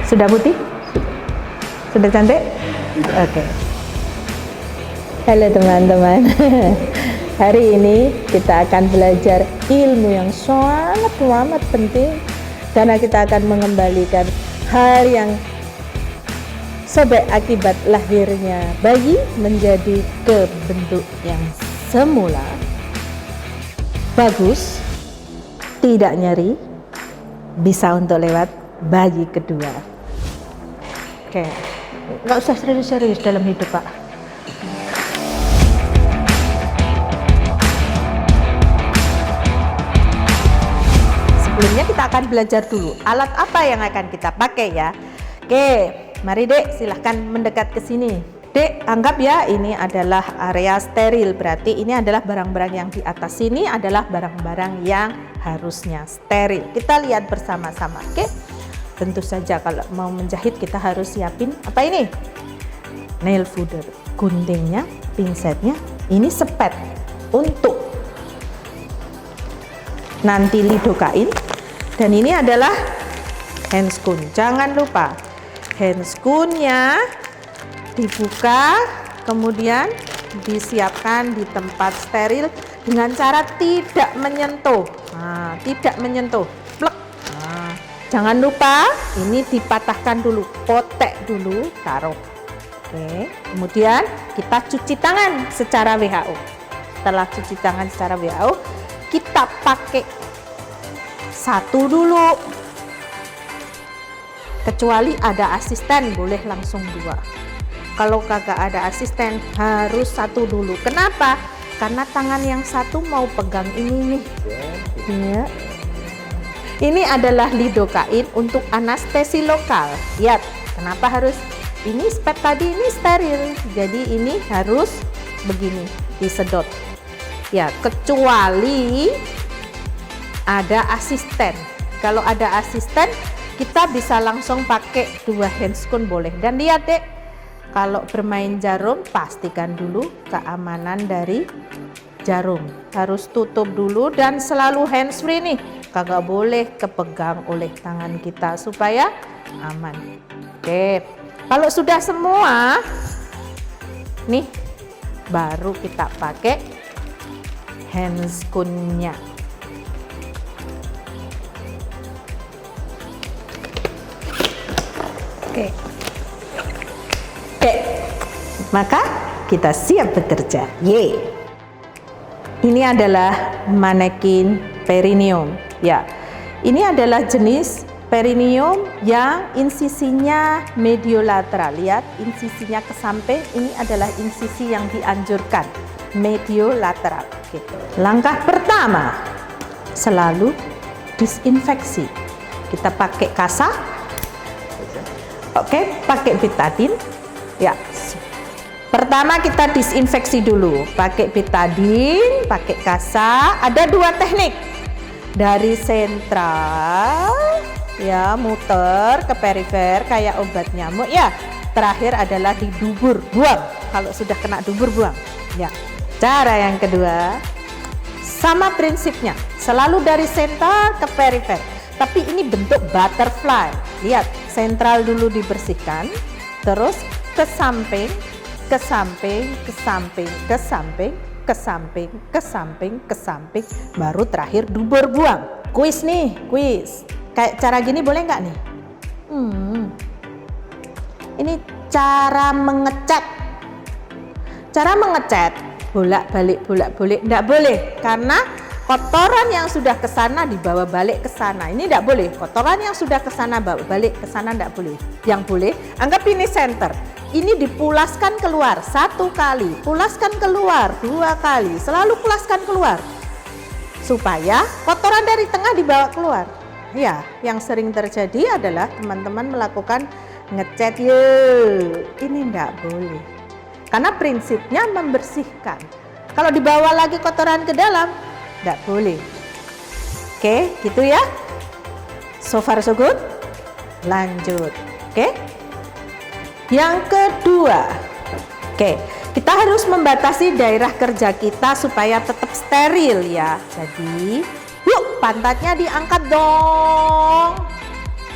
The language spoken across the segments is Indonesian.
Sudah putih? Sudah cantik? Oke. Halo teman-teman. Hari ini kita akan belajar ilmu yang sangat amat penting, karena kita akan mengembalikan hal yang sebab akibat lahirnya bayi menjadi ke bentuk yang semula, bagus, tidak nyeri, bisa untuk lewat bayi kedua. Oke, nggak usah serius-serius dalam hidup, Pak. Sebelumnya kita akan belajar dulu alat apa yang akan kita pakai ya. Oke, mari Dek, silahkan mendekat ke sini. Dek, anggap ya ini adalah area steril, berarti ini adalah barang-barang yang di atas sini adalah barang-barang yang harusnya steril. Kita lihat bersama-sama, oke? Tentu saja kalau mau menjahit kita harus siapin apa ini? Nail footer, guntingnya, pinsetnya, ini sepet untuk nanti lidokain, dan ini adalah handscoon. Jangan lupa handscoonnya dibuka, kemudian disiapkan di tempat steril dengan cara tidak menyentuh. Nah, tidak menyentuh. Plek. Nah, jangan lupa ini dipatahkan dulu, potek dulu, taruh. Oke, kemudian kita cuci tangan secara WHO. Setelah cuci tangan secara WHO, kita pakai satu dulu. Kecuali ada asisten boleh langsung dua. Kalau kagak ada asisten harus satu dulu. Kenapa? Karena tangan yang satu mau pegang ini nih. Ya. Ini adalah lidokain untuk anestesi lokal. Lihat, kenapa harus ini spek tadi ini steril. Jadi ini harus begini, disedot. Ya, kecuali ada asisten. Kalau ada asisten, kita bisa langsung pakai dua handscoon boleh. Dan lihat Dek, kalau bermain jarum pastikan dulu keamanan dari jarum. Harus tutup dulu dan selalu hands free nih. Kagak boleh kepegang oleh tangan kita supaya aman. Oke, kalau sudah semua nih, baru kita pakai handscoon-nya. Oke. Oke. Maka kita siap bekerja. Yeay. Ini adalah manekin perineum. Ya. Ini adalah jenis perineum yang insisinya mediolateral. Lihat, insisinya ke samping. Ini adalah insisi yang dianjurkan, mediolateral. Gitu. Langkah pertama, selalu disinfeksi. Kita pakai kasa, oke, pakai betadine. Ya, pertama kita disinfeksi dulu, pakai betadine, pakai kasa. Ada dua teknik, dari sentral, ya, muter ke perifer kayak obat nyamuk. Ya, terakhir adalah di dubur, buang. Kalau sudah kena dubur, buang. Ya. Cara yang kedua, sama prinsipnya, selalu dari sentral ke perifer. Tapi ini bentuk butterfly. Lihat, sentral dulu dibersihkan, terus ke samping, ke samping, ke samping, ke samping, ke samping, ke samping, ke samping, baru terakhir dubur, buang. Kuis nih, kuis. Kayak cara gini boleh nggak nih? Ini cara mengecat. Cara mengecat bolak-balik enggak boleh, karena kotoran yang sudah ke sana dibawa balik ke sana. Ini enggak boleh. Kotoran yang sudah ke sana bawa balik ke sana enggak boleh. Yang boleh, anggap ini center. Ini dipulaskan keluar satu kali, pulaskan keluar dua kali, selalu pulaskan keluar. Supaya kotoran dari tengah dibawa keluar. Ya, yang sering terjadi adalah teman-teman melakukan ngecat, ini enggak boleh. Karena prinsipnya membersihkan. Kalau dibawa lagi kotoran ke dalam, tidak boleh. Oke, gitu ya. So far so good. Lanjut. Oke. Yang kedua. Oke, kita harus membatasi daerah kerja kita supaya tetap steril ya. Jadi, yuk pantatnya diangkat dong.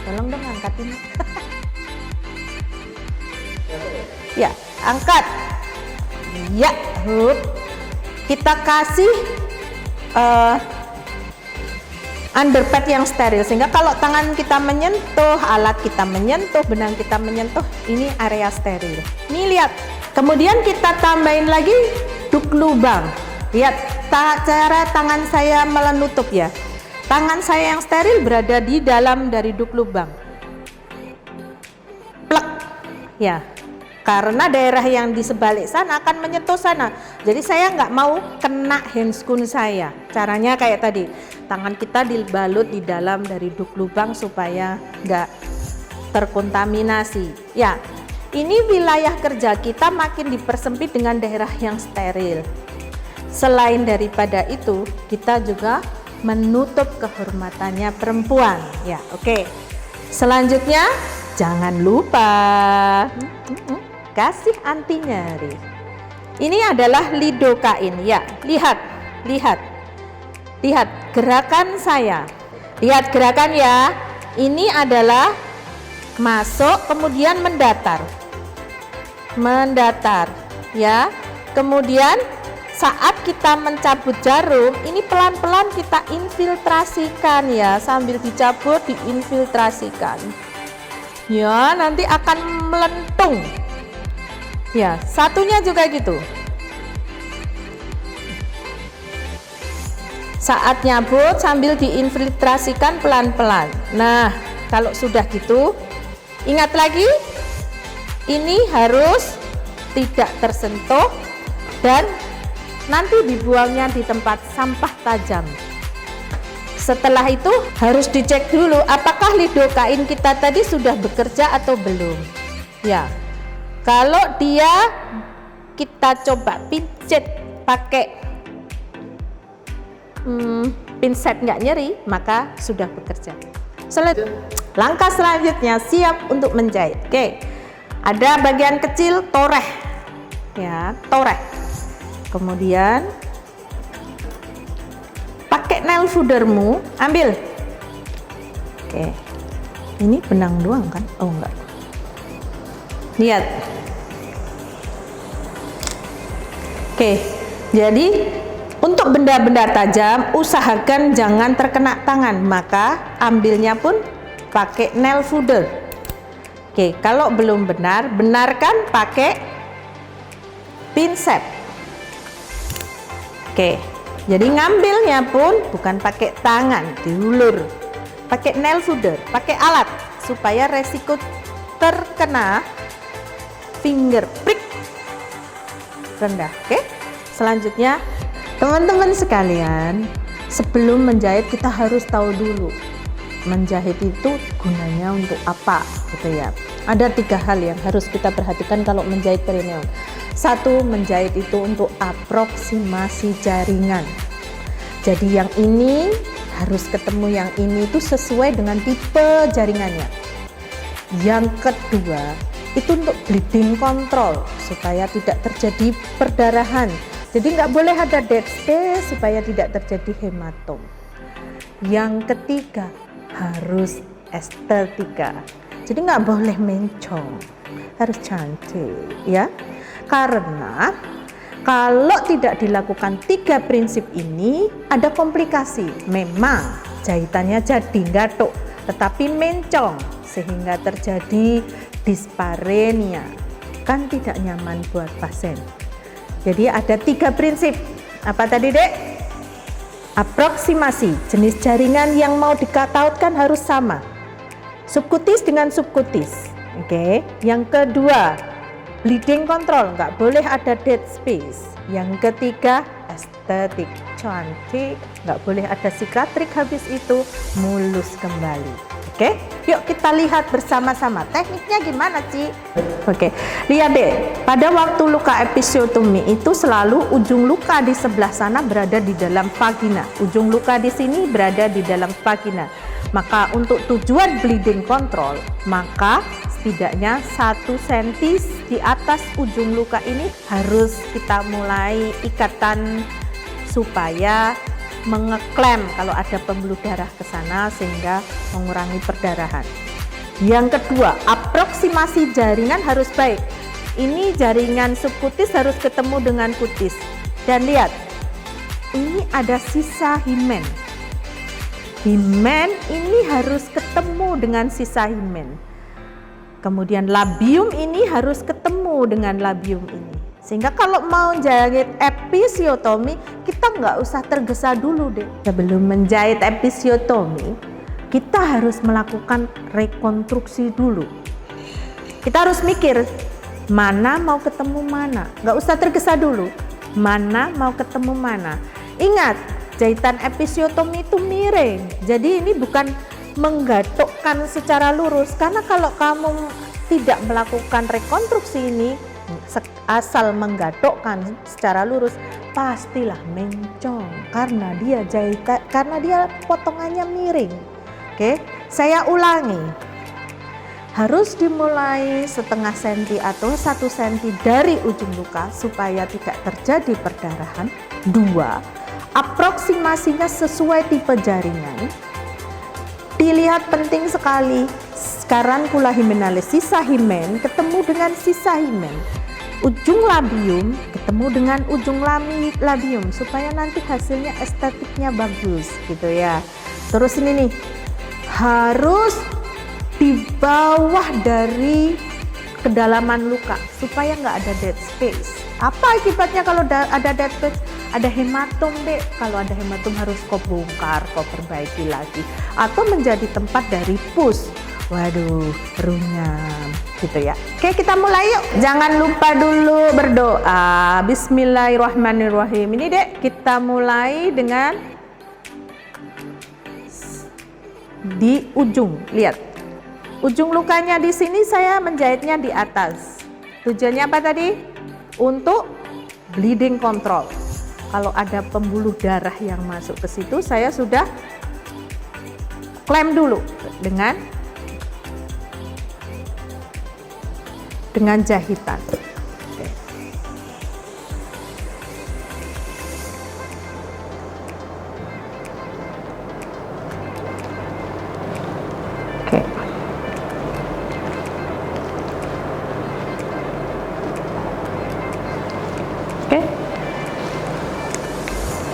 Tolong dong angkatin. Ya, angkat. Ya, hup. Kita kasih underpad yang steril, sehingga kalau tangan kita menyentuh, alat kita menyentuh, benang kita menyentuh, ini area steril. Nih lihat. Kemudian kita tambahin lagi duk lubang. Lihat cara tangan saya menutup ya. Tangan saya yang steril berada di dalam dari duk lubang. Plek. Ya. Karena daerah yang di sebalik sana akan menyentuh sana. Jadi saya nggak mau kena handscoon saya. Caranya kayak tadi, tangan kita dibalut di dalam dari duk lubang supaya nggak terkontaminasi. Ya, ini wilayah kerja kita makin dipersempit dengan daerah yang steril. Selain daripada itu, kita juga menutup kehormatannya perempuan. Ya, oke. Selanjutnya, jangan lupa kasih anti nyeri. Ini adalah lidokain ya. Lihat gerakan saya. Lihat gerakan ya. Ini adalah masuk kemudian mendatar ya. Kemudian saat kita mencabut jarum, ini pelan-pelan kita infiltrasikan ya, sambil dicabut diinfiltrasikan ya, nanti akan melentung. Ya, satunya juga gitu. Saat nyabut sambil diinfiltrasikan pelan-pelan. Nah, kalau sudah gitu, ingat lagi, ini harus tidak tersentuh dan nanti dibuangnya di tempat sampah tajam. Setelah itu harus dicek dulu apakah lidokain kita tadi sudah bekerja atau belum. Ya. Kalau dia kita coba pincet pakai pinset nggak nyeri, maka sudah bekerja. Langkah selanjutnya siap untuk menjahit. Oke, ada bagian kecil toreh, ya toreh. Kemudian pakai nail foodermu, ambil. Oke, ini benang doang kan? Oh enggak. Lihat. Oke, jadi untuk benda-benda tajam usahakan jangan terkena tangan, maka ambilnya pun pakai nail fooder. Oke, kalau belum benar, benarkan pakai pinset. Oke, jadi ngambilnya pun bukan pakai tangan, diulur, pakai nail fooder, pakai alat supaya resiko terkena finger prick rendah. Oke, selanjutnya teman-teman sekalian, sebelum menjahit kita harus tahu dulu menjahit itu gunanya untuk apa gitu ya. Ada 3 hal yang harus kita perhatikan kalau menjahit perineum. 1, menjahit itu untuk aproksimasi jaringan. Jadi yang ini harus ketemu yang ini itu sesuai dengan tipe jaringannya. Yang kedua, itu untuk bleeding control supaya tidak terjadi perdarahan. Jadi nggak boleh ada dead space supaya tidak terjadi hematom. Yang ketiga, harus estetika. Jadi nggak boleh mencong, harus cantik ya. Karena kalau tidak dilakukan 3 prinsip ini ada komplikasi. Memang jahitannya jadi gatuk, tetapi mencong sehingga terjadi disparenia, kan tidak nyaman buat pasien. Jadi ada 3 prinsip. Apa tadi Dek? Aproksimasi, jenis jaringan yang mau dikatautkan harus sama, subkutis dengan subkutis. Oke. Yang kedua, bleeding control, nggak boleh ada dead space. Yang ketiga, estetik, cantik, nggak boleh ada sikatrik habis itu, mulus kembali. Oke, yuk kita lihat bersama-sama tekniknya gimana Ci. Oke, lihat deh, pada waktu luka episiotomi itu selalu ujung luka di sebelah sana berada di dalam vagina, ujung luka di sini berada di dalam vagina. Maka untuk tujuan bleeding control, maka setidaknya 1 cm di atas ujung luka ini harus kita mulai ikatan supaya mengeklem kalau ada pembuluh darah ke sana sehingga mengurangi perdarahan. Yang kedua, aproksimasi jaringan harus baik. Ini jaringan subkutis harus ketemu dengan kutis. Dan lihat, ini ada sisa himen. Himen ini harus ketemu dengan sisa himen. Kemudian labium ini harus ketemu dengan labium ini. Sehingga kalau mau jahit episiotomi, kita nggak usah tergesa dulu deh. Sebelum menjahit episiotomi, kita harus melakukan rekonstruksi dulu. Kita harus mikir, mana mau ketemu mana. Nggak usah tergesa dulu. Mana mau ketemu mana. Ingat, jahitan episiotomi itu miring. Jadi ini bukan menggatukkan secara lurus. Karena kalau kamu tidak melakukan rekonstruksi ini, asal menggatukkan secara lurus, pastilah mencong. Karena dia potongannya miring. Oke, saya ulangi. Harus dimulai setengah senti atau 1 senti dari ujung luka supaya tidak terjadi perdarahan. 2. Aproksimasinya sesuai tipe jaringan. Dilihat penting sekali, rancula himenalis, sisa himen ketemu dengan sisa himen. Ujung labium ketemu dengan ujung labium supaya nanti hasilnya estetiknya bagus gitu ya. Terus ini nih, harus di bawah dari kedalaman luka supaya nggak ada dead space. Apa akibatnya kalau ada dead space? Ada hematom deh. Kalau ada hematom harus kau bongkar, kau perbaiki lagi, atau menjadi tempat dari pus. Waduh, runyam gitu ya. Oke, kita mulai yuk. Jangan lupa dulu berdoa. Bismillahirrahmanirrahim. Ini dek, kita mulai dengan di ujung. Lihat. Ujung lukanya di sini saya menjahitnya di atas. Tujuannya apa tadi? Untuk bleeding control. Kalau ada pembuluh darah yang masuk ke situ, saya sudah klem dulu dengan jahitan. Oke.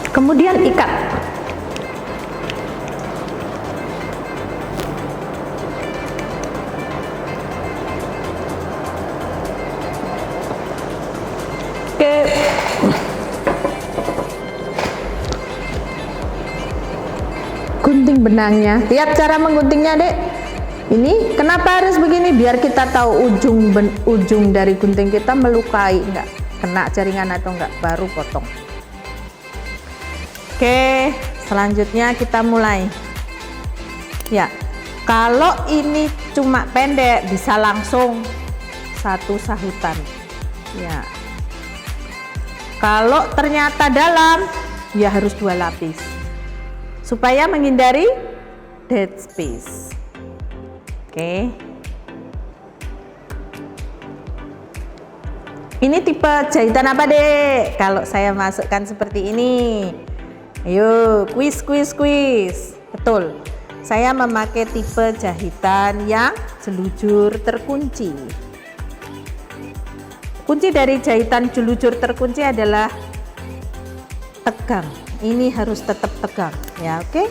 Kemudian ikat. Oke. Gunting benangnya. Lihat cara mengguntingnya, Dek. Ini kenapa harus begini? Biar kita tahu ujung dari gunting kita melukai enggak, kena jaringan atau enggak, baru potong. Oke, selanjutnya kita mulai. Ya, kalau ini cuma pendek bisa langsung 1 sahutan. Ya. Kalau ternyata dalam, ya harus 2 lapis. Supaya menghindari dead space. Oke. Ini tipe jahitan apa, Dek? Kalau saya masukkan seperti ini. Ayo, kuis. Betul. Saya memakai tipe jahitan yang jelujur terkunci. Kunci dari jahitan jelujur terkunci adalah tegang. Ini harus tetap tegang, ya, oke?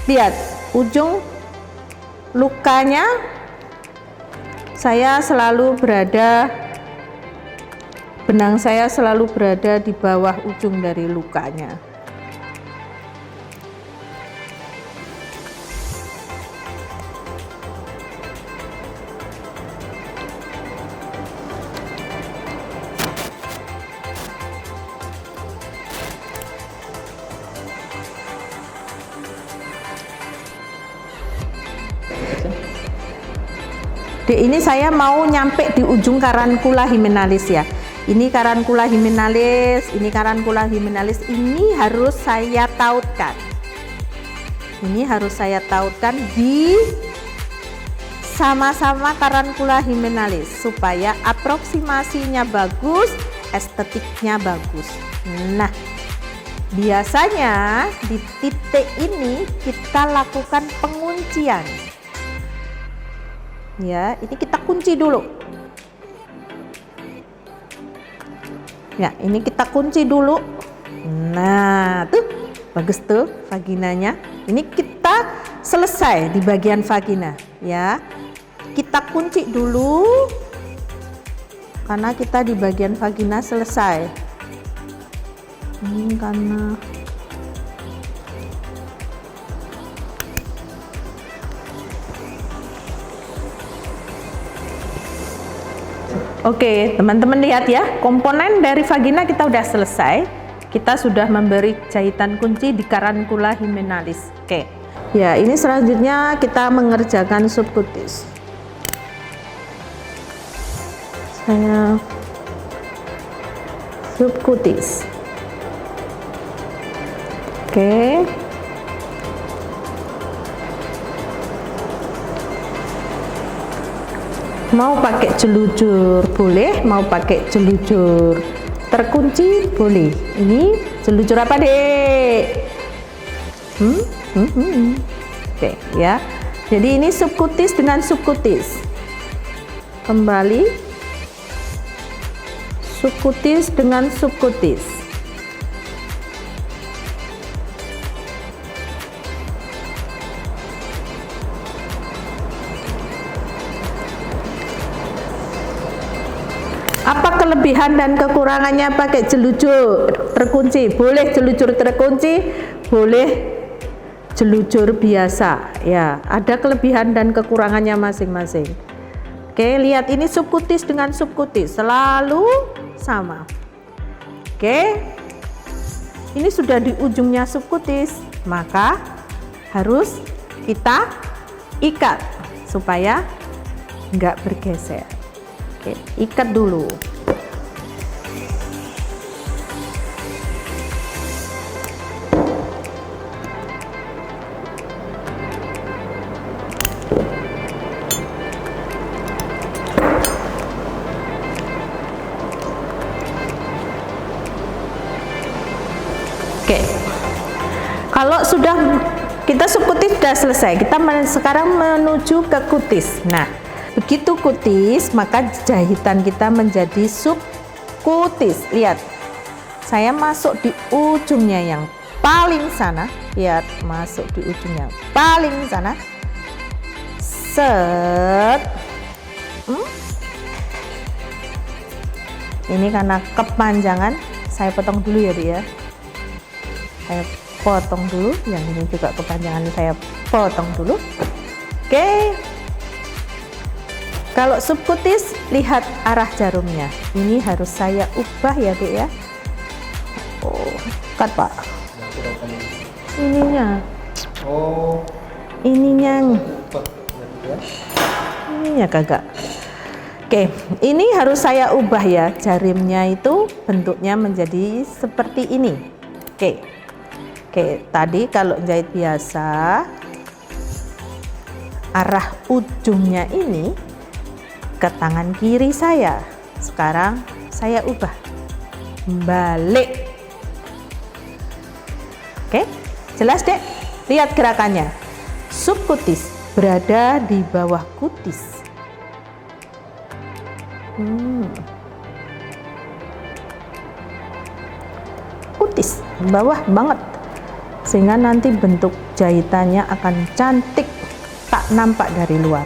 Lihat, ujung lukanya benang saya selalu berada di bawah ujung dari lukanya. Ini saya mau nyampe di ujung rancula himenalis ya. Ini rancula himenalis, ini rancula himenalis. Ini harus saya tautkan. Ini harus saya tautkan di sama-sama rancula himenalis supaya aproksimasinya bagus, estetiknya bagus. Nah, biasanya di titik ini kita lakukan penguncian. Ya, ini kita kunci dulu. Ya, ini kita kunci dulu. Nah, tuh bagus tuh vaginanya. Ini kita selesai di bagian vagina, ya. Kita kunci dulu karena kita di bagian vagina selesai. Ini karena Oke, teman-teman lihat ya, komponen dari vagina kita udah selesai. Kita sudah memberi jahitan kunci di carancula hymenalis. Oke. Ya, ini selanjutnya kita mengerjakan subcutis. Saya subcutis. Oke. Mau pakai jelujur boleh, mau pakai jelujur terkunci boleh. Ini jelujur apa, Dek? Oke, ya. Jadi ini subcutis dengan subcutis. Kembali subcutis dengan subcutis. Apa kelebihan dan kekurangannya pakai jelujur terkunci? Boleh jelujur terkunci, boleh jelujur biasa. Ya, ada kelebihan dan kekurangannya masing-masing. Oke, lihat ini subcutis dengan subcutis selalu sama. Oke, ini sudah di ujungnya subcutis, maka harus kita ikat supaya nggak bergeser. Oke, ikat dulu. Oke, kalau sudah kita subcutis sudah selesai, kita sekarang menuju ke cutis. Nah, begitu cutis maka jahitan kita menjadi subcutis. Lihat, saya masuk di ujungnya yang paling sana. Lihat, masuk di ujungnya paling sana. Set. Ini karena kepanjangan, saya potong dulu ya, dia. Saya potong dulu, yang ini juga kepanjangan, saya potong dulu. Oke. Kalau subcutis, lihat arah jarumnya. Ini harus saya ubah ya, Dek ya. Oh, cut, Pak. Ininya. Oh. Ininya kagak. Oke, ini harus saya ubah ya. Jarimnya itu bentuknya menjadi seperti ini. Oke. Oke, tadi kalau jahit biasa, arah ujungnya ini ke tangan kiri saya. Sekarang saya ubah balik. Oke, jelas, Dek? Lihat gerakannya. Subcutis berada di bawah cutis. Cutis bawah banget, sehingga nanti bentuk jahitannya akan cantik, tak nampak dari luar.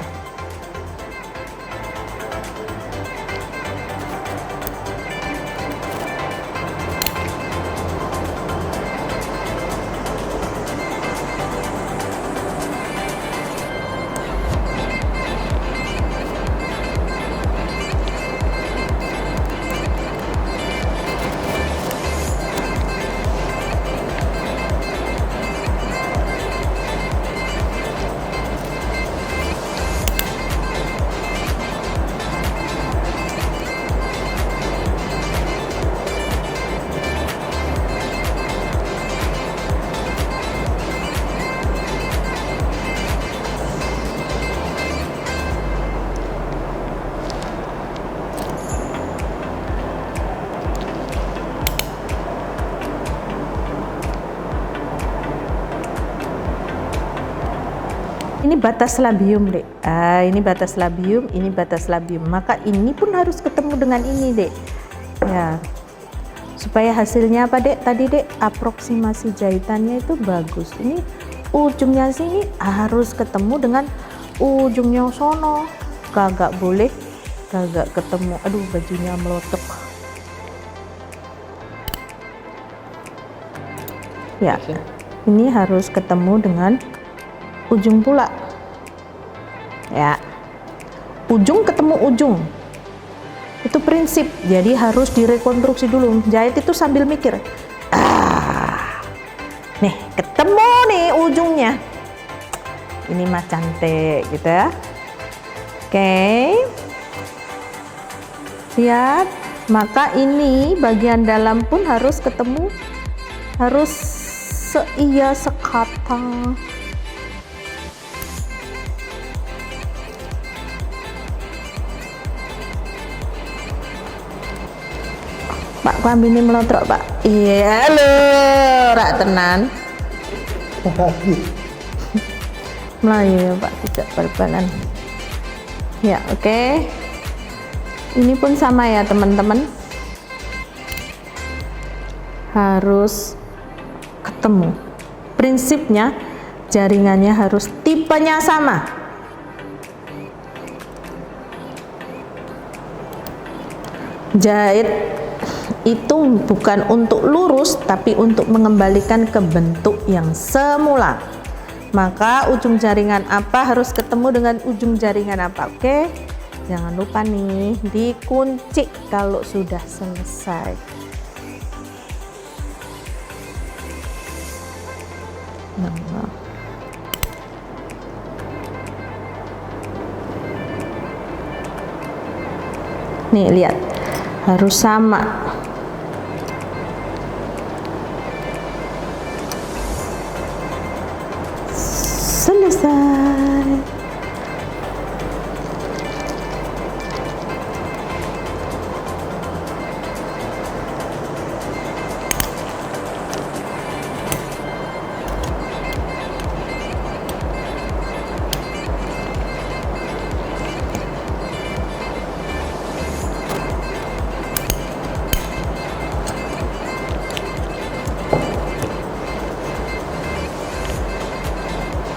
Ini batas labium, Dek. Ini batas labium, ini batas labium. Maka ini pun harus ketemu dengan ini, Dek. Ya. Supaya hasilnya apa, Dek? Tadi, Dek, aproksimasi jahitannya itu bagus. Ini ujungnya sini harus ketemu dengan ujungnya sono. Kagak boleh kagak ketemu. Aduh, bajunya melotok. Ya. Ini harus ketemu dengan ujung pula ya, ujung ketemu ujung, itu prinsip. Jadi harus direkonstruksi dulu, jahit itu sambil mikir, nih ketemu nih ujungnya, ini mah cantik gitu ya. Oke, lihat, maka ini bagian dalam pun harus ketemu, harus seia sekata. Pak, kambine melotrok, Pak. Iya lho, rak tenan. Melayu, Pak, tidak bal-balan. Ya, oke. Ini pun sama ya, teman-teman. Harus ketemu. Prinsipnya jaringannya harus tipenya sama. Jahit itu bukan untuk lurus, tapi untuk mengembalikan ke bentuk yang semula. Maka ujung jaringan apa harus ketemu dengan ujung jaringan apa. Oke, jangan lupa nih dikunci kalau sudah selesai. Nih lihat, harus sama. Selesai.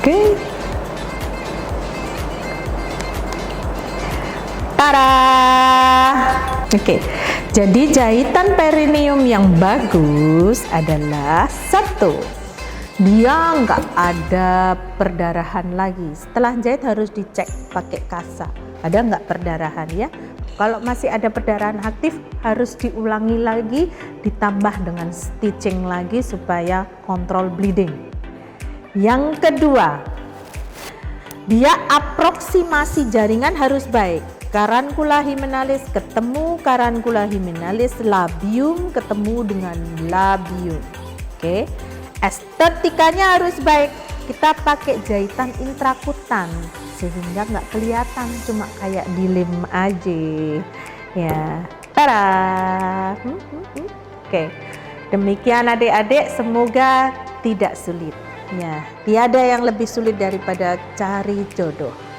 Oke. Tada. Oke. Jadi jahitan perineum yang bagus adalah satu, dia nggak ada perdarahan lagi. Setelah jahit harus dicek pakai kasa, ada nggak perdarahan ya. Kalau masih ada perdarahan aktif harus diulangi lagi, ditambah dengan stitching lagi supaya kontrol bleeding. Yang kedua, dia aproksimasi jaringan harus baik. Carancula hymenalis ketemu Carancula hymenalis, labium ketemu dengan labium. Oke, estetikanya harus baik. Kita pakai jahitan intrakutan sehingga nggak kelihatan, cuma kayak dilem aja ya. Tada. Oke, demikian adik-adik, semoga tidak sulit. Ya, tiada yang lebih sulit daripada cari jodoh.